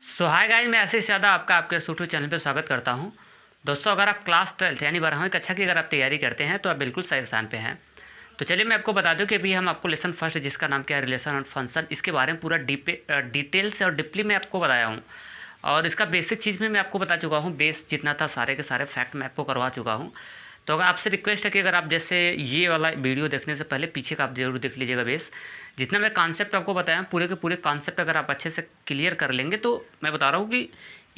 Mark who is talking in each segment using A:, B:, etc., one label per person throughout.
A: Hi guys, मैं ऐसे ज़्यादा आपका आपके यूट्यूब चैनल पे स्वागत करता हूं। दोस्तों, अगर आप क्लास 12th यानी 12वीं कक्षा की अगर आप तैयारी करते हैं तो आप बिल्कुल सही स्थान पे हैं। तो चलिए मैं आपको बता दूं कि अभी हम आपको लेसन फर्स्ट जिसका नाम क्या है रिलेशन और फंक्शन, इसके बारे में पूरा डिटेल से और डीपली मैं आपको बताया हूँ। और इसका बेसिक चीज़ भी मैं आपको बता चुका हूँ, बेस जितना था सारे के सारे फैक्ट मैं आपको करवा चुका हूँ। तो अगर आपसे रिक्वेस्ट है कि अगर आप जैसे ये वाला वीडियो देखने से पहले पीछे का आप जरूर देख लीजिएगा। बेस जितना मैं कॉन्सेप्ट आपको बताया पूरे के पूरे कॉन्सेप्ट अगर आप अच्छे से क्लियर कर लेंगे तो मैं बता रहा हूँ कि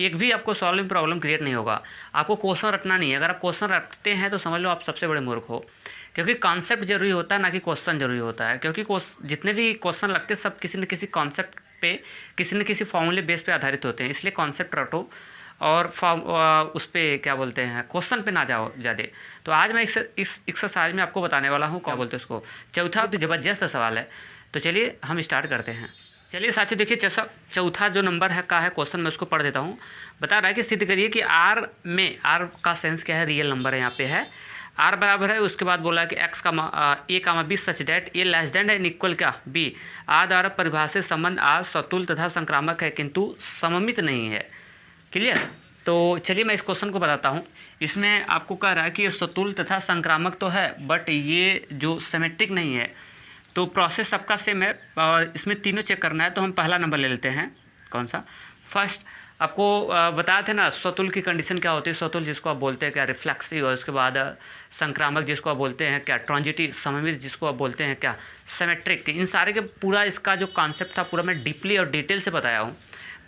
A: एक भी आपको सॉल्विंग प्रॉब्लम क्रिएट नहीं होगा। आपको क्वेश्चन रटना नहीं है। अगर आप क्वेश्चन रटते हैं तो समझ लो आप सबसे बड़े मूर्ख हो, क्योंकि कॉन्सेप्ट जरूरी होता है ना कि क्वेश्चन जरूरी होता है। क्योंकि जितने भी क्वेश्चन लगते हैं सब किसी न किसी कॉन्सेप्ट पे, किसी न किसी फॉर्मूले बेस पे आधारित होते हैं। इसलिए कॉन्सेप्ट रटो और उस पर क्या बोलते हैं क्वेश्चन पे ना जाओ ज़्यादा। तो आज मैं इस एक्सरसाइज में आपको बताने वाला हूँ क्या बोलते हैं उसको, चौथा तो ज़बरदस्त सवाल है। तो चलिए हम स्टार्ट करते हैं। चलिए साथियों देखिए, चौथा जो नंबर है का है क्वेश्चन, मैं उसको पढ़ देता हूँ। बता रहा है कि सिद्ध करिए कि आर में, आर का सेंस क्या है, रियल नंबर है, यहाँ पे है आर बराबर है। उसके बाद बोला कि एक्स का a comma b such that a less than and equal क्या बी। आर द्वारा परिभाषित संबंध आर सतुल तथा संक्रामक है किंतु सममित नहीं है। क्लियर। तो चलिए मैं इस क्वेश्चन को बताता हूँ। इसमें आपको कह रहा है कि ये सतुल तथा संक्रामक तो है बट ये जो सिमेट्रिक नहीं है। तो प्रोसेस सबका सेम है और इसमें तीनों चेक करना है। तो हम पहला नंबर ले लेते हैं। कौन सा? फर्स्ट आपको बताए थे ना सतुल की कंडीशन क्या होती है। सतुल जिसको आप बोलते हैं क्या रिफ्लेक्सिव, और उसके बाद संक्रामक जिसको आप बोलते हैं क्या ट्रांजिटिव, सममित जिसको आप बोलते हैं क्या सिमेट्रिक। इन सारे के पूरा इसका जो कॉन्सेप्ट था पूरा मैं डीपली और डिटेल से बताया हूँ।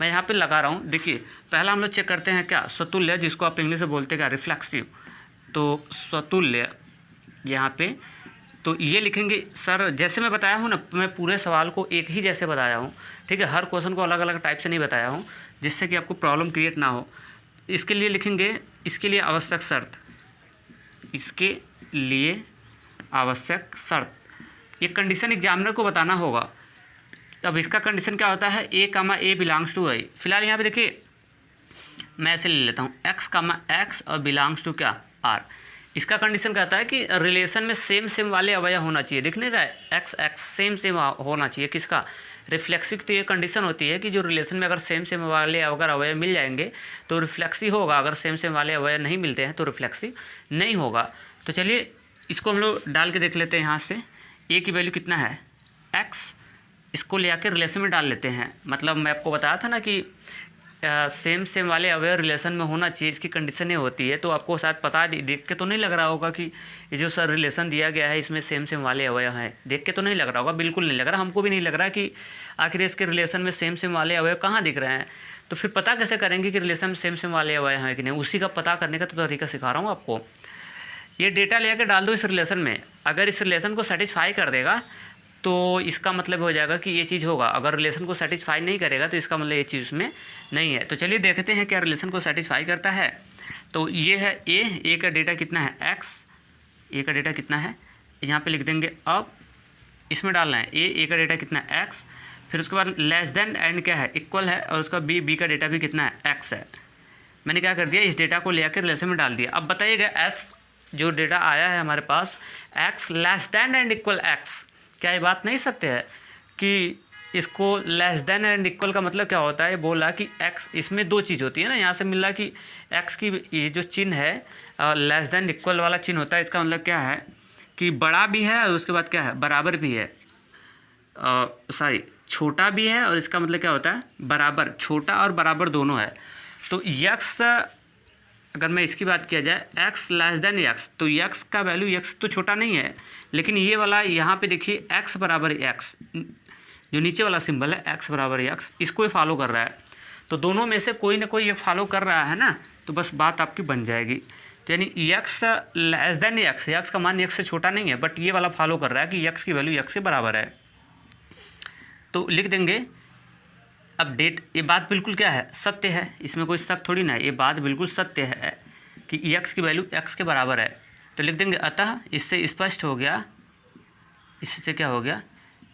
A: मैं यहाँ पे लगा रहा हूँ। देखिए पहला हम लोग चेक करते हैं क्या सतुल्य, जिसको आप इंग्लिश में बोलते हैं क्या रिफ्लेक्सिव। तो सतुल्य यहाँ पे तो ये लिखेंगे सर, जैसे मैं बताया हूँ ना, मैं पूरे सवाल को एक ही जैसे बताया हूँ। ठीक है, हर क्वेश्चन को अलग अलग टाइप से नहीं बताया हूँ जिससे कि आपको प्रॉब्लम क्रिएट ना हो। इसके लिए लिखेंगे, इसके लिए आवश्यक शर्त, इसके लिए आवश्यक शर्त, ये कंडीशन एग्जामिनर को बताना होगा। अब इसका कंडीशन क्या होता है, ए कामा ए बिलोंग्स टू आई। फिलहाल यहाँ पे देखिए मैं ऐसे ले लेता हूँ एक्स कामा एक्स और बिलोंग्स टू क्या आर। इसका कंडीशन कहता है कि रिलेशन में सेम सेम वाले अवयव होना चाहिए। दिख नहीं रहा है, एक्स एक्स सेम सेम होना चाहिए किसका, रिफ्लेक्सिव। तो ये कंडीशन होती है कि जो रिलेशन में अगर सेम सेम वाले अगर अवयव मिल जाएंगे तो रिफ्लेक्सिव होगा, अगर सेम सेम वाले अवयव नहीं मिलते हैं तो रिफ्लेक्सिव नहीं होगा। तो चलिए इसको हम लोग डाल के देख लेते हैं। यहाँ से ए की वैल्यू कितना है एक्स, इसको ले आकर रिलेशन में डाल लेते हैं। मतलब मैं आपको बताया था ना कि सेम सेम वाले अवयव रिलेशन में होना चाहिए, इसकी कंडीशन ये होती है। तो आपको शायद पता देख के तो नहीं लग रहा होगा कि ये जो सर रिलेशन दिया गया है इसमें सेम सेम वाले अवयव हैं। देख के तो नहीं लग रहा होगा, बिल्कुल नहीं लग रहा, हमको भी नहीं लग रहा कि आखिर इसके रिलेशन में सेम सेम वाले अवयव कहाँ दिख रहे हैं। तो फिर पता कैसे करेंगे कि रिलेशन में सेम सेम वाले अवयव हैं कि नहीं, उसी का पता करने का तो तरीका सिखा रहा हूँ आपको। ये डेटा ले आकर डाल दो इस रिलेशन में, अगर इस रिलेशन को सेटिस्फाई कर देगा तो इसका मतलब हो जाएगा कि ये चीज़ होगा। अगर रिलेशन को सेटिस्फाई नहीं करेगा तो इसका मतलब ये चीज़ उसमें नहीं है। तो चलिए देखते हैं क्या रिलेशन को सेटिस्फाई करता है। तो ये है ए का डेटा कितना है एक्स, ए का डेटा कितना है यहाँ पे लिख देंगे। अब इसमें डालना है ए का डेटा कितना है एक्स, फिर उसके बाद लेस देन एंड क्या है इक्वल है, और उसका बी का डेटा भी कितना है एक्स है। मैंने क्या कर दिया, इस डेटा को ले आकर रिलेशन में डाल दिया। अब बताइएगा एस जो डेटा आया है हमारे पास x less than and equal x, क्या ये बात नहीं सत्य है कि इसको लेस देन एंड इक्वल का मतलब क्या होता है। बोला कि एक्स, इसमें दो चीज़ होती है ना, यहाँ से मिल रहा कि एक्स की ये जो चिन्ह है लेस देन इक्वल वाला चिन्ह होता है। इसका मतलब क्या है कि बड़ा भी है और उसके बाद क्या है बराबर भी है, सॉरी छोटा भी है, और इसका मतलब क्या होता है बराबर, छोटा और बराबर दोनों है। तो यक्स, अगर मैं इसकी बात किया जाए x लेस देन एक्स, तो x का वैल्यू x तो छोटा नहीं है, लेकिन ये वाला यहाँ पे देखिए x बराबर x, जो नीचे वाला सिंबल है x बराबर x, इसको ही फॉलो कर रहा है। तो दोनों में से कोई ना कोई ये फॉलो कर रहा है ना, तो बस बात आपकी बन जाएगी। तो यानी x लेस देन x का मान x से छोटा नहीं है, बट ये वाला फॉलो कर रहा है कि x की वैल्यू x से बराबर है। तो लिख देंगे अपडेट। ये बात बिल्कुल क्या है सत्य है, इसमें कोई शक थोड़ी ना है, ये बात बिल्कुल सत्य है कि x की वैल्यू x के बराबर है। तो लिख देंगे अतः इससे स्पष्ट हो गया, इससे क्या हो गया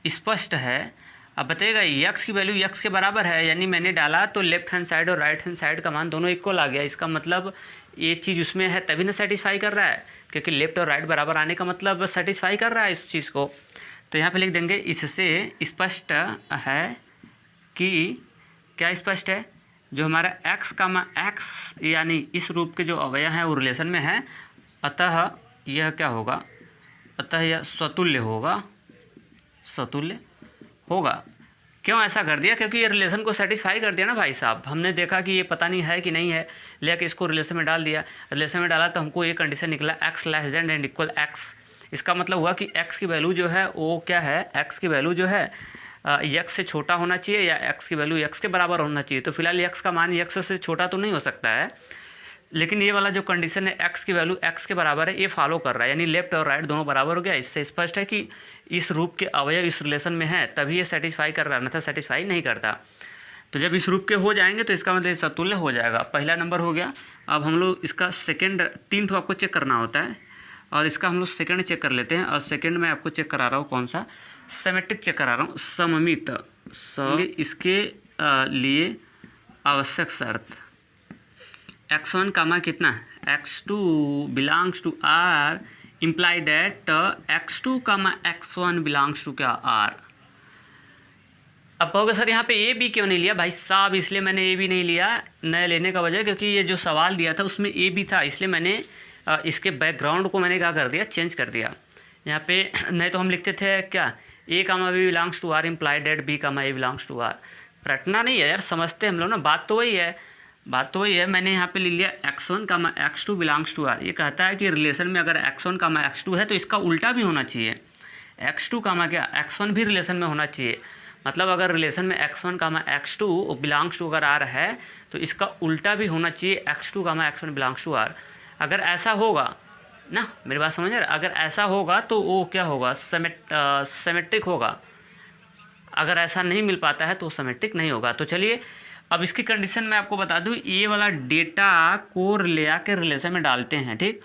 A: स्पष्ट है। अब बताइएगा x की वैल्यू x के बराबर है, यानी मैंने डाला तो लेफ्ट हैंड साइड और राइट हैंड साइड का मान दोनों इक्वल आ गया। इसका मतलब ये चीज़ उसमें है तभी ना सेटिस्फाई कर रहा है, क्योंकि लेफ्ट और राइट बराबर आने का मतलब सेटिस्फाई कर रहा है इस चीज़ को। तो यहाँ पे लिख देंगे इससे स्पष्ट है कि क्या स्पष्ट है जो हमारा x कामा x यानी इस रूप के जो अवयव हैं वो रिलेशन में हैं, अतः यह क्या होगा, अतः यह स्वतुल्य होगा, स्वतुल्य होगा। क्यों ऐसा कर दिया? क्योंकि ये रिलेशन को सेटिस्फाई कर दिया ना भाई साहब। हमने देखा कि ये पता नहीं है कि नहीं है, लेके इसको रिलेशन में डाल दिया, रिलेशन में डाला तो हमको ये कंडीशन निकला x less than and equal x। इसका मतलब हुआ कि x की वैल्यू जो है वो क्या है, x की वैल्यू जो है x से छोटा होना चाहिए या x की वैल्यू x के बराबर होना चाहिए। तो फिलहाल x का मान x से छोटा तो नहीं हो सकता है, लेकिन ये वाला जो कंडीशन है x की वैल्यू x के बराबर है, ये फॉलो कर रहा है, यानी लेफ्ट और राइट दोनों बराबर हो गया। इससे स्पष्ट है कि इस रूप के अवयव इस रिलेशन में है, तभी ये सेटिस्फाई कर रहा है, अन्यथा सेटिस्फाई नहीं करता। तो जब इस रूप के हो जाएंगे तो इसका मतलब समतुल्य हो जाएगा। पहला नंबर हो गया। अब हम लोग इसका सेकेंड, 3 ठो आपको चेक करना होता है और इसका हम लोग सेकेंड चेक कर लेते हैं। और सेकेंड में आपको चेक करा रहा हूँ कौन सा, सिमेट्रिक चेक करा रहा हूँ, सममित। इसके लिए आवश्यक शर्त x1 कामा कितना, x2 belongs to R imply that x2 comma x1 belongs to क्या, R। अब कहोगे सर यहाँ पे ए बी क्यों नहीं लिया भाई साहब? इसलिए मैंने ए बी नहीं लिया, नए लेने का वजह क्योंकि ये जो सवाल दिया था उसमें ए बी था, इसलिए मैंने इसके बैकग्राउंड को मैंने क्या कर दिया, चेंज कर दिया। यहाँ पे नहीं तो हम लिखते थे क्या, a comma b belongs to R imply that b comma a belongs to R. रटना नहीं है यार, समझते हम लोग ना, बात तो वही है, बात तो वही है। मैंने यहाँ पे ले लिया x1 comma x2 belongs to are. ये कहता है कि रिलेशन में अगर x1 कामा x2 है तो इसका उल्टा भी होना चाहिए, x2 कामा क्या x1 भी रिलेशन में होना चाहिए। मतलब अगर रिलेशन में x1 comma x2 belongs to अगर आर है तो इसका उल्टा भी होना चाहिए, x2 comma x1 belongs to are. अगर ऐसा होगा ना, मेरी बात समझ रहे, अगर ऐसा होगा तो वो क्या होगा, सिमेट्रिक होगा। अगर ऐसा नहीं मिल पाता है तो सिमेट्रिक नहीं होगा। तो चलिए अब इसकी कंडीशन मैं आपको बता दूं, ये वाला डेटा को ले आकर रिलेशन में डालते हैं, ठीक,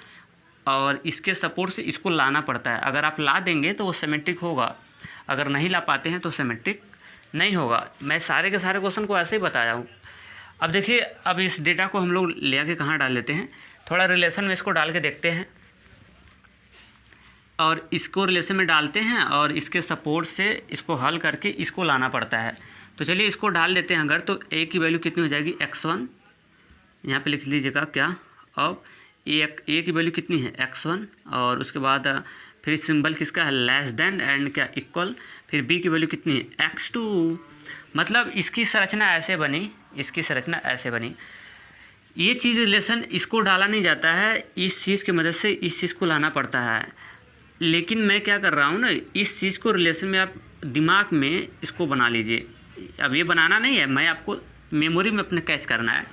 A: और इसके सपोर्ट से इसको लाना पड़ता है। अगर आप ला देंगे तो वो सिमेट्रिक होगा, अगर नहीं ला पाते हैं तो सिमेट्रिक नहीं होगा। मैं सारे के सारे क्वेश्चन को ऐसे ही बताया हूँ। अब देखिए, अब इस डेटा को हम लोग ले आके कहाँ डाल लेते हैं, थोड़ा रिलेशन में इसको डाल के देखते हैं और इसको रिलेशन में डालते हैं और इसके सपोर्ट से इसको हल करके इसको लाना पड़ता है। तो चलिए इसको डाल देते हैं। अगर तो ए की वैल्यू कितनी हो जाएगी, x1, यहाँ पे लिख लीजिएगा क्या, अब ए की वैल्यू कितनी है, x1, और उसके बाद फिर सिंबल किसका है, लेस देन एंड क्या, इक्वल, फिर बी की वैल्यू कितनी है, x2। मतलब इसकी संरचना ऐसे बनी, इसकी संरचना ऐसे बनी। ये चीज़ रिलेशन इसको डाला नहीं जाता है, इस चीज़ की मदद से इस चीज़ को लाना पड़ता है। लेकिन मैं क्या कर रहा हूँ ना, इस चीज़ को रिलेशन में आप दिमाग में इसको बना लीजिए। अब ये बनाना नहीं है, मैं आपको मेमोरी में अपने कैच करना है,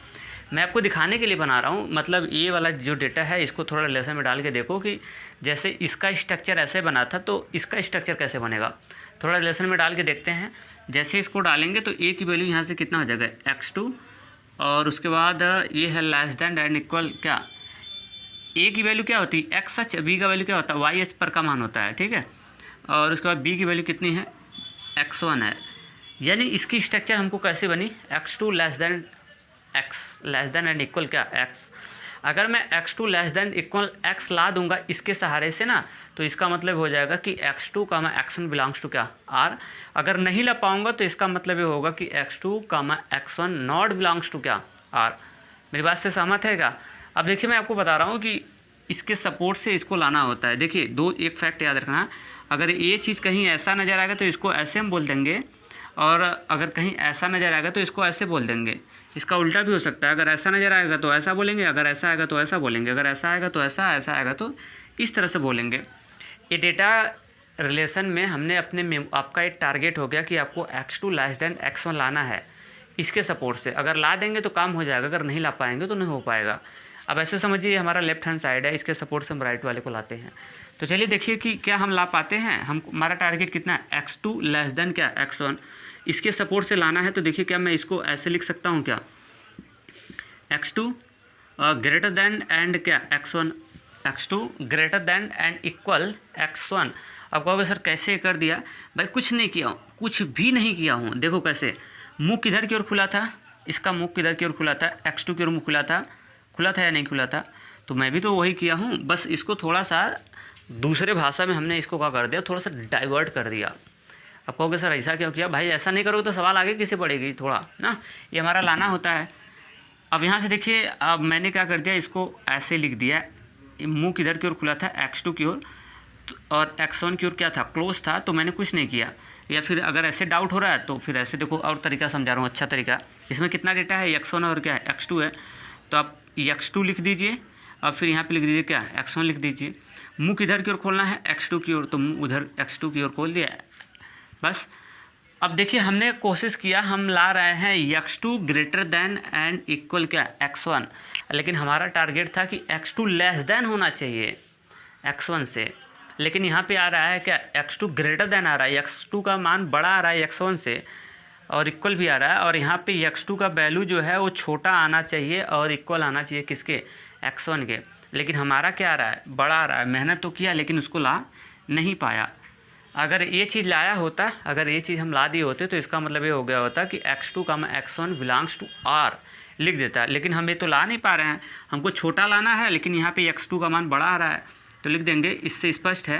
A: मैं आपको दिखाने के लिए बना रहा हूँ। मतलब ये वाला जो डेटा है इसको थोड़ा रिलेशन में डाल के देखो कि जैसे इसका स्ट्रक्चर ऐसे बना था तो इसका स्ट्रक्चर कैसे बनेगा। थोड़ा रिलेशन में डाल के देखते हैं। जैसे इसको डालेंगे तो ए की वैल्यू यहाँ से कितना हो जाएगा, x2, और उसके बाद ये है लेस देन एंड इक्वल क्या, ए की वैल्यू क्या होती है, x h, बी का वैल्यू क्या होता है, y h पर का मान होता है, ठीक है। और उसके बाद बी की वैल्यू कितनी है, x1 है। यानी इसकी स्ट्रक्चर हमको कैसे बनी, x2 less than x less than and equal क्या, x। अगर मैं x2 less than equal x ला दूंगा इसके सहारे से ना, तो इसका मतलब हो जाएगा कि x2 comma x1 belongs to क्या, r। अगर नहीं ला पाऊंगा तो इसका मतलब ये होगा कि x2 comma x1 not belongs to क्या, r। मेरी बात से सहमत है क्या? अब देखिए मैं आपको बता रहा हूँ कि इसके सपोर्ट से इसको लाना होता है। देखिए एक फैक्ट याद रखना, अगर ये चीज़ कहीं ऐसा नज़र आएगा तो इसको ऐसे हम बोल देंगे, और अगर कहीं ऐसा नज़र आएगा तो इसको ऐसे बोल देंगे। इसका उल्टा भी हो सकता है, अगर ऐसा नज़र आएगा तो ऐसा बोलेंगे, अगर ऐसा आएगा तो ऐसा बोलेंगे, अगर ऐसा आएगा तो ऐसा, ऐसा आएगा तो इस तरह से बोलेंगे। ये डेटा रिलेशन में हमने आपका एक टारगेट हो गया कि आपको x2 लेस देन x1 लाना है इसके सपोर्ट से। अगर ला देंगे तो काम हो जाएगा, अगर नहीं ला पाएंगे तो नहीं हो पाएगा। अब ऐसे समझिए हमारा लेफ्ट हैंड साइड है, इसके सपोर्ट से हम राइट वाले को लाते हैं। तो चलिए देखिए कि क्या हम ला पाते हैं। हमारा टारगेट कितना है, x2 लेस देन क्या, x1, इसके सपोर्ट से लाना है। तो देखिए क्या मैं इसको ऐसे लिख सकता हूँ क्या, x2 ग्रेटर देन एंड क्या, x1, x2 greater than and equal x1। अब कहोगे सर कैसे कर दिया, भाई कुछ नहीं किया हूँ, कुछ भी नहीं किया हूँ। देखो कैसे, मुँह किधर की ओर खुला था, इसका मुँह किधर की ओर खुला था, x2 की ओर मुँह खुला था या नहीं खुला था, तो मैं भी तो वही किया हूँ। बस इसको थोड़ा सा दूसरे भाषा में हमने इसको क्या कर दिया, थोड़ा सा डाइवर्ट कर दिया। अब कहोगे सर ऐसा क्यों किया, भाई ऐसा नहीं करोगे तो सवाल आगे किसे पड़ेगी थोड़ा ना, ये हमारा लाना होता है। अब यहाँ से देखिए, अब मैंने क्या कर दिया, इसको ऐसे लिख दिया, मुंह किधर की ओर खुला था, x2 की ओर, और x1 की ओर क्या था, क्लोज था, तो मैंने कुछ नहीं किया। या फिर अगर ऐसे डाउट हो रहा है तो फिर ऐसे देखो, और तरीका समझा रहा हूँ, अच्छा तरीका। इसमें कितना डेटा है, x1 और क्या है, x2 है, तो आप x2 लिख दीजिए, और फिर यहाँ पे लिख दीजिए क्या, x1 लिख दीजिए। मुंह किधर की ओर खोलना है, x2 की ओर, तो मुंह उधर x2 की ओर खोल दिया, बस। अब देखिए, हमने कोशिश किया, हम ला रहे हैं x2 greater than and equal क्या, x1, लेकिन हमारा टारगेट था कि x2 लेस देन होना चाहिए x1 से, लेकिन यहाँ पे आ रहा है क्या, x2 ग्रेटर देन आ रहा है, x2 का मान बड़ा आ रहा है x1 से, और इक्वल भी आ रहा है, और यहाँ पे x2 का वैल्यू जो है वो छोटा आना चाहिए और इक्वल आना चाहिए किसके, x1 के, लेकिन हमारा क्या आ रहा है, बड़ा आ रहा है। मेहनत तो किया लेकिन उसको ला नहीं पाया। अगर ये चीज़ लाया होता, अगर ये चीज़ हम ला दिए होते तो इसका मतलब ये हो गया होता कि x2 का x1 बिलोंग्स टू r लिख देता, लेकिन हम ये तो ला नहीं पा रहे हैं, हमको छोटा लाना है, लेकिन यहाँ पे x2 का मान बड़ा आ रहा है, तो लिख देंगे, इससे स्पष्ट है,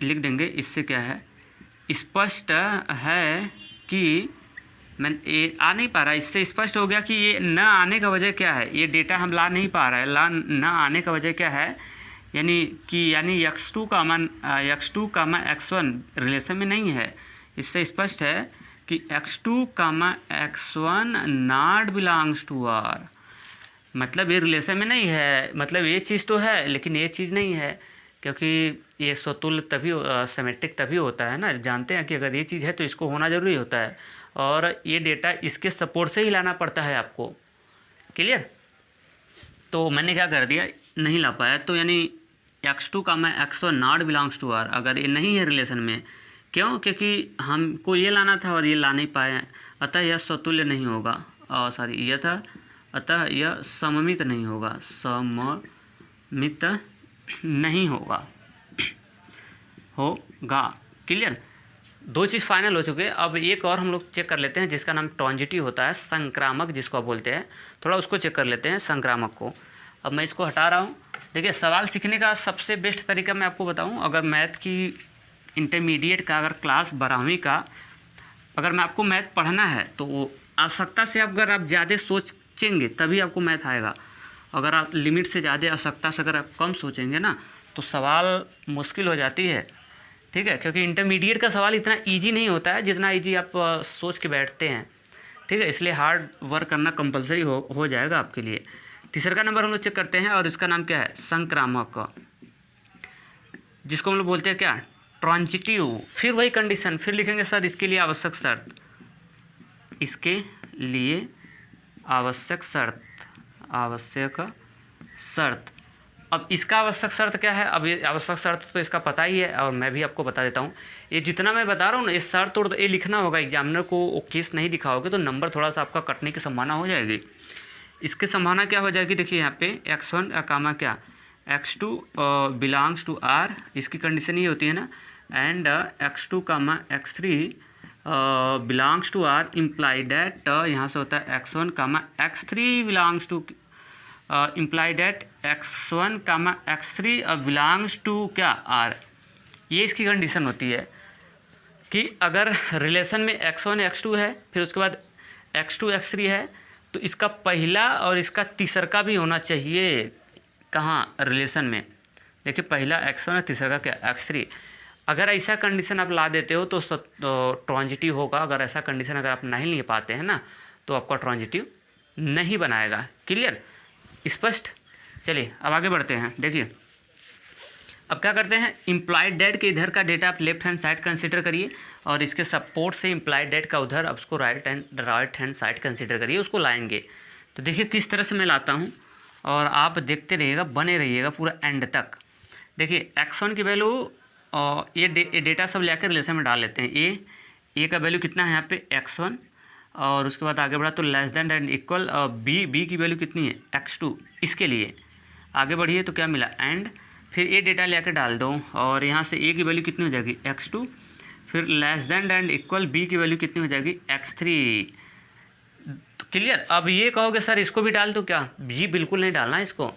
A: लिख देंगे, इससे क्या है, स्पष्ट है कि मैं ये आ नहीं पा रहा, इससे स्पष्ट हो गया कि ये न आने का वजह क्या है, ये डेटा हम ला नहीं पा रहे हैं, ला न आने का वजह क्या है, यानी x2 का मान x1 रिलेशन में नहीं है। इससे स्पष्ट है कि x2 x1 not belongs to r, मतलब ये रिलेशन में नहीं है, मतलब ये चीज़ तो है लेकिन ये चीज़ नहीं है, क्योंकि ये स्वतुल्य तभी सिमेट्रिक तभी होता है ना, जानते हैं कि अगर ये चीज़ है तो इसको होना ज़रूरी होता है, और ये डेटा इसके सपोर्ट से ही लाना पड़ता है आपको। क्लियर? तो मैंने क्या कर दिया, नहीं ला पाया, तो यानी x2 x1 not belongs to r, अगर ये नहीं है रिलेशन में, क्यों, क्योंकि हमको ये लाना था और ये ला नहीं पाए, अतः यह स्वतुल्य नहीं होगा, सॉरी यह था, अतः यह सममित नहीं होगा, सममित नहीं होगा। क्लियर? दो चीज़ फाइनल हो चुके हैं। अब एक और हम लोग चेक कर लेते हैं जिसका नाम ट्रांजिटिव होता है, संक्रामक जिसको आप बोलते हैं, थोड़ा उसको चेक कर लेते हैं, संक्रामक को। अब मैं इसको हटा रहा हूँ। देखिए, सवाल सीखने का सबसे बेस्ट तरीका मैं आपको बताऊँ, अगर मैथ की इंटरमीडिएट का, अगर क्लास 12वीं का अगर मैं आपको मैथ पढ़ना है तो आवश्यकता से अगर आप ज़्यादा सोचेंगे तभी आपको मैथ आएगा। अगर आप लिमिट से ज़्यादा आवश्यकता से अगर आप कम सोचेंगे ना तो सवाल मुश्किल हो जाती है, ठीक है, क्योंकि इंटरमीडिएट का सवाल इतना इजी नहीं होता है जितना इजी आप सोच के बैठते हैं, ठीक है, इसलिए हार्ड वर्क करना कंपलसरी हो जाएगा आपके लिए। तीसरा का नंबर हम लोग चेक करते हैं और इसका नाम क्या है, संक्रामक, जिसको हम लोग बोलते हैं क्या, ट्रांजिटिव। फिर वही कंडीशन, फिर लिखेंगे सर इसके लिए आवश्यक शर्त, इसके लिए आवश्यक शर्त। अब इसका आवश्यक शर्त क्या है, अब ये आवश्यक शर्त तो इसका पता ही है और मैं भी आपको बता देता हूँ। ये जितना मैं बता रहा हूँ ना, ये शर्त और ये लिखना होगा, एग्जामिनर को केस नहीं दिखाओगे तो नंबर थोड़ा सा आपका कटने की संभावना हो जाएगी। इसकी संभावना क्या हो जाएगी, देखिए यहाँ पे x1 कामा क्या, x2 बिलोंग्स टू r, इसकी कंडीशन ये होती है ना, and x2 comma x3 belongs to r, imply that यहाँ से होता है x1 comma x3 belongs to, imply that x1 comma x3 belongs to क्या, r। ये इसकी कंडीशन होती है कि अगर रिलेशन में x1 x2 है, फिर उसके बाद x2 x3 है, तो इसका पहला और इसका तीसरा का भी होना चाहिए, कहाँ, रिलेशन में। देखिए, पहला x1 है, तीसरा का क्या, x3। अगर ऐसा कंडीशन आप ला देते हो तो ट्रांजिटिव होगा। अगर ऐसा कंडीशन अगर आप नहीं ले पाते हैं ना तो आपका ट्रांजिटिव नहीं बनाएगा। क्लियर, स्पष्ट? चलिए अब आगे बढ़ते हैं। देखिए, अब क्या करते हैं, इम्प्लाइड डेट के इधर का डेटा आप लेफ्ट हैंड साइड कंसीडर करिए और इसके सपोर्ट से इम्प्लाइड डेट का उधर अब उसको राइट हैंड साइड कंसीडर करिए, उसको लाएंगे। तो देखिए किस तरह से मैं लाता हूँ और आप देखते रहिएगा, बने रहिएगा पूरा एंड तक। देखिए, x1 की वैल्यू ये डेटा सब लेकर रिलेशन में डाल लेते हैं। ए का वैल्यू कितना है यहाँ पे, x1, और उसके बाद आगे बढ़ा तो less than and equal, b की वैल्यू कितनी है, x2। इसके लिए आगे बढ़िए तो क्या मिला, एंड फिर ये डेटा लेकर डाल दो और यहाँ से ए की वैल्यू कितनी हो जाएगी, x2, फिर less than and equal b की वैल्यू कितनी हो जाएगी, x3। तो क्लियर? अब ये कहोगे सर इसको भी डाल दो क्या, जी बिल्कुल नहीं डालना इसको।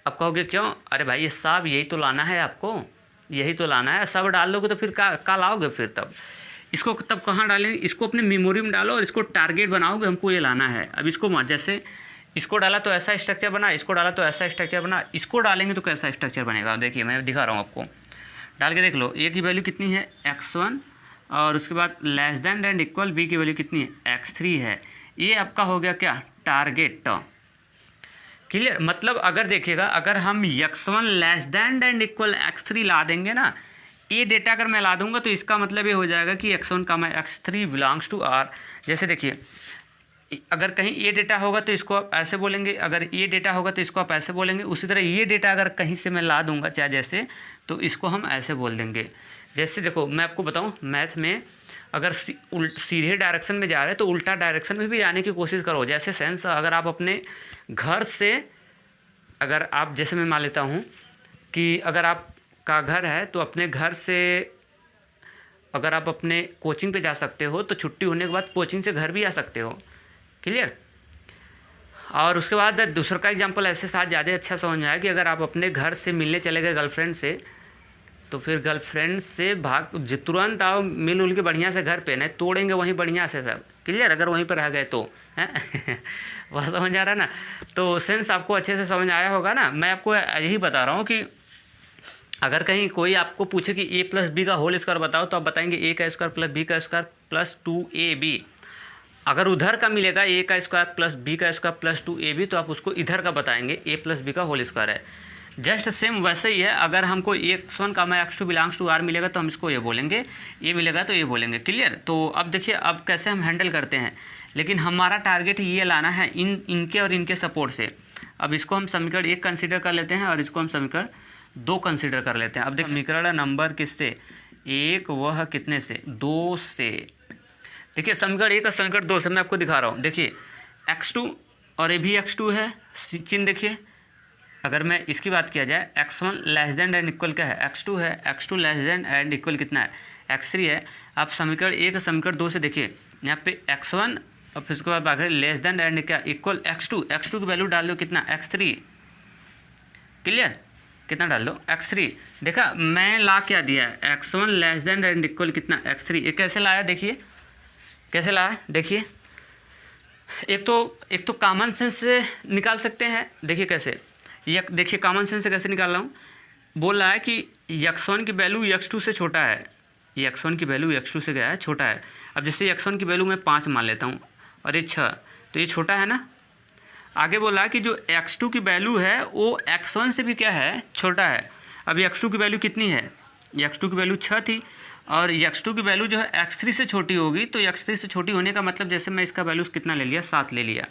A: अब कहोगे क्यों, अरे भाई ये सब यही तो लाना है आपको, यही तो लाना है, सब डाल दोगे तो फिर का लाओगे फिर तब। इसको तब कहाँ डालेंगे, इसको अपने मेमोरी में डालो और इसको टारगेट बनाओ कि हमको ये लाना है। अब इसको जैसे इसको डाला तो ऐसा स्ट्रक्चर बना, इसको डाला तो ऐसा स्ट्रक्चर बना, इसको डालेंगे तो कैसा स्ट्रक्चर बनेगा। देखिए मैं दिखा रहा हूँ आपको, डाल के देख लो। ए की वैल्यू कितनी है x1 और उसके बाद less than and equal b की वैल्यू कितनी है x3 है। ये आपका हो गया क्या, टारगेट। क्लियर। मतलब अगर देखिएगा, अगर हम x1 less than and equal x3 ला देंगे ना, ये डेटा अगर मैं ला दूंगा तो इसका मतलब ये हो जाएगा कि x1 का मैं x3 बिलोंग्स टू r। जैसे देखिए अगर कहीं ये डेटा होगा तो इसको आप ऐसे बोलेंगे, अगर ये डेटा होगा तो इसको आप ऐसे बोलेंगे। उसी तरह ये डेटा अगर कहीं से मैं ला दूंगा चाहे जैसे, तो इसको हम ऐसे बोल देंगे। जैसे देखो मैं आपको बताऊं, मैथ में अगर सीधे डायरेक्शन में जा रहे हैं तो उल्टा डायरेक्शन में भी जाने की कोशिश करो। जैसे सेंस, अगर आप अपने घर से, अगर आप जैसे मैं मान लेता हूँ कि अगर आपका घर है तो अपने घर से अगर आप अपने कोचिंग पे जा सकते हो तो छुट्टी होने के बाद कोचिंग से घर भी आ सकते हो। क्लियर। और उसके बाद दूसरा का एग्जांपल ऐसे साथ ज़्यादा अच्छा समझ में आया कि अगर आप अपने घर से मिलने चले गए गर्लफ्रेंड से, तो फिर गर्लफ्रेंड से भाग तुरंत आओ, मिल उल के बढ़िया से घर पे, नहीं तोड़ेंगे वहीं बढ़िया से सब। क्लियर। अगर वहीं पर रह गए तो हैं वह समझ आ रहा है ना। तो सेंस आपको अच्छे से समझ आया होगा ना। मैं आपको यही बता रहा हूँ कि अगर कहीं कोई आपको पूछे कि a प्लस बी का होल स्क्वायर बताओ, तो आप बताएंगे a का स्क्वायर प्लस b का स्क्वायर प्लस 2ab। अगर उधर का मिलेगा a का स्क्वायर प्लस b का स्क्वायर प्लस 2ab, तो आप उसको इधर का बताएंगे a प्लस b का होल स्क्वायर है। जस्ट सेम वैसे ही है। अगर हमको x1 का मैं x2 बिलोंग्स टू r मिलेगा तो हम इसको ये बोलेंगे, ये मिलेगा तो ये बोलेंगे। क्लियर। तो अब देखिए अब कैसे हम हैंडल करते हैं, लेकिन हमारा टारगेट ये लाना है इनके और इनके सपोर्ट से। अब इसको हम समीकरण 1 कंसिडर कर लेते हैं और इसको हम समीकरण 2 कंसिडर कर लेते हैं। अब देखिए समीकरण नंबर किससे, 1 वह कितने से, 2 से। देखिए समीकरण 1 और समीकरण 2 से मैं आपको दिखा रहा हूँ। देखिए x2 और ये भी x2 है, चिन्ह देखिए। अगर मैं इसकी बात किया जाए, x1 less than and equal क्या है, x2 है, x2 less than and equal कितना है, x3 है। आप समीकरण 1 और समीकरण 2 से देखिए, यहाँ पे x1 और फिर उसके बाद आगे लेस देन एंड क्या इक्वल x2 की वैल्यू डाल दो कितना, x3। क्लियर। कितना डाल दो, x3। देखा मैं ला क्या दिया है, x1 less than and equal कितना, x3। ये कैसे लाया, देखिए कैसे लाया। देखिए एक तो कॉमन सेंस से निकाल सकते हैं। देखिए कैसे, ये देखिए कॉमन सेंस से कैसे निकाल रहा हूँ। बोल रहा है कि x1 की वैल्यू x2 से छोटा है, x1 की वैल्यू x2 से क्या है, छोटा है। अब जैसे x1 की वैल्यू मैं 5 मान लेता हूँ और ये 6, तो ये छोटा है ना। आगे बोला कि जो x2 की वैल्यू है वो x1 से भी क्या है, छोटा है। अब x2 की वैल्यू कितनी है, x2 की वैल्यू 6 थी और x2 की वैल्यू जो है x3 से छोटी होगी। तो x3 से छोटी होने का मतलब जैसे मैं इसका वैल्यू कितना ले लिया, 7 ले लिया।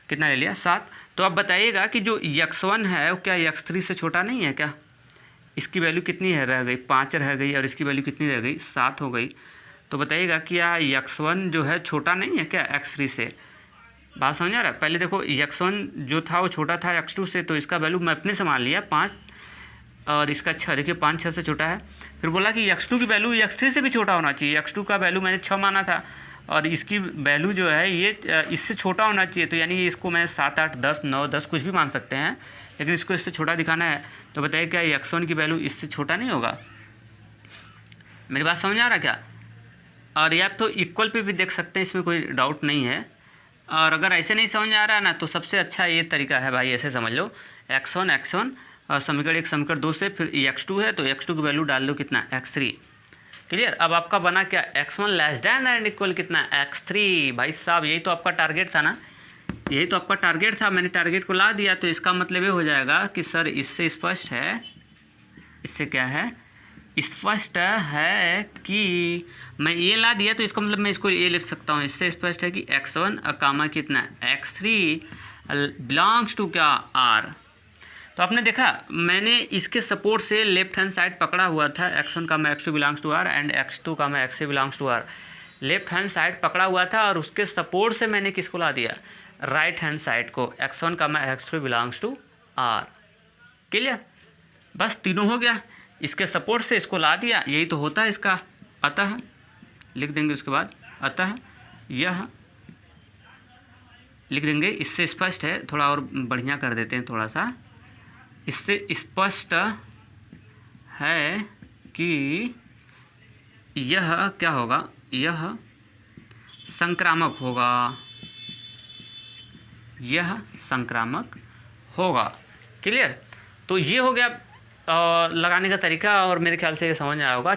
A: कितना ले लिया, 7। तो अब बताइएगा कि जो x1 है वो क्या x3 से छोटा नहीं है क्या। इसकी वैल्यू कितनी है, रह गई 5 रह गई, और इसकी वैल्यू कितनी रह गई, 7 हो गई। तो बताइएगा कि x1 जो है छोटा नहीं है क्या x3 से। बात समझ आ रहा है। पहले देखो x1 जो था वो छोटा था x2 से, तो इसका वैल्यू मैं अपने से मान लिया 5 और इसका 6। देखिए 5 6 से छोटा है। फिर बोला कि x2 की वैल्यू x3 से भी छोटा होना चाहिए। x2 का वैल्यू मैंने 6 माना था और इसकी वैल्यू जो है ये इससे छोटा होना चाहिए। तो यानी इसको मैं 7 8 10 9 10 कुछ भी मान सकते हैं, लेकिन इसको इससे छोटा दिखाना है। तो बताइए क्या x1 की वैल्यू इससे छोटा नहीं होगा। मेरी बात समझ आ रहा क्या। और या तो इक्वल पे भी देख सकते हैं, इसमें कोई डाउट नहीं है। और अगर ऐसे नहीं समझ आ रहा ना, तो सबसे अच्छा ये तरीका है भाई, ऐसे समझ लो x1 और समीकरण 1 समीकरण 2 से फिर x2 है तो x2 की वैल्यू डाल दो कितना, x3। क्लियर। अब आपका बना क्या, x1 less than and equal कितना, x3। भाई साहब यही तो आपका टारगेट था ना, यही तो आपका टारगेट था। मैंने टारगेट को ला दिया, तो इसका मतलब ये हो जाएगा कि सर इससे स्पष्ट है, इससे क्या है, स्पष्ट है कि मैं ये ला दिया तो इसका मतलब मैं इसको ये लिख सकता हूँ। इससे स्पष्ट है कि x1 कामा कितना, x3 बिलोंग्स टू क्या, r। तो आपने देखा मैंने इसके सपोर्ट से लेफ्ट हैंड साइड पकड़ा हुआ था, x1 का मैं x2 belongs to r and x2 का मैं x3 belongs to r। Left hand side पकड़ा हुआ था और उसके सपोर्ट से मैंने किसको ला दिया, राइट हैंड साइड को, x1 का मैं x3 belongs to r। Clear. बस तीनों हो गया, इसके सपोर्ट से इसको ला दिया, यही तो होता है इसका। अतः लिख देंगे, उसके बाद अतः यह लिख देंगे। इससे स्पष्ट है, थोड़ा और बढ़िया कर देते हैं थोड़ा सा। इससे स्पष्ट है कि यह क्या होगा, यह संक्रामक होगा, यह संक्रामक होगा। क्लियर। तो ये हो गया लगाने का तरीका और मेरे ख्याल से ये समझ में आया होगा।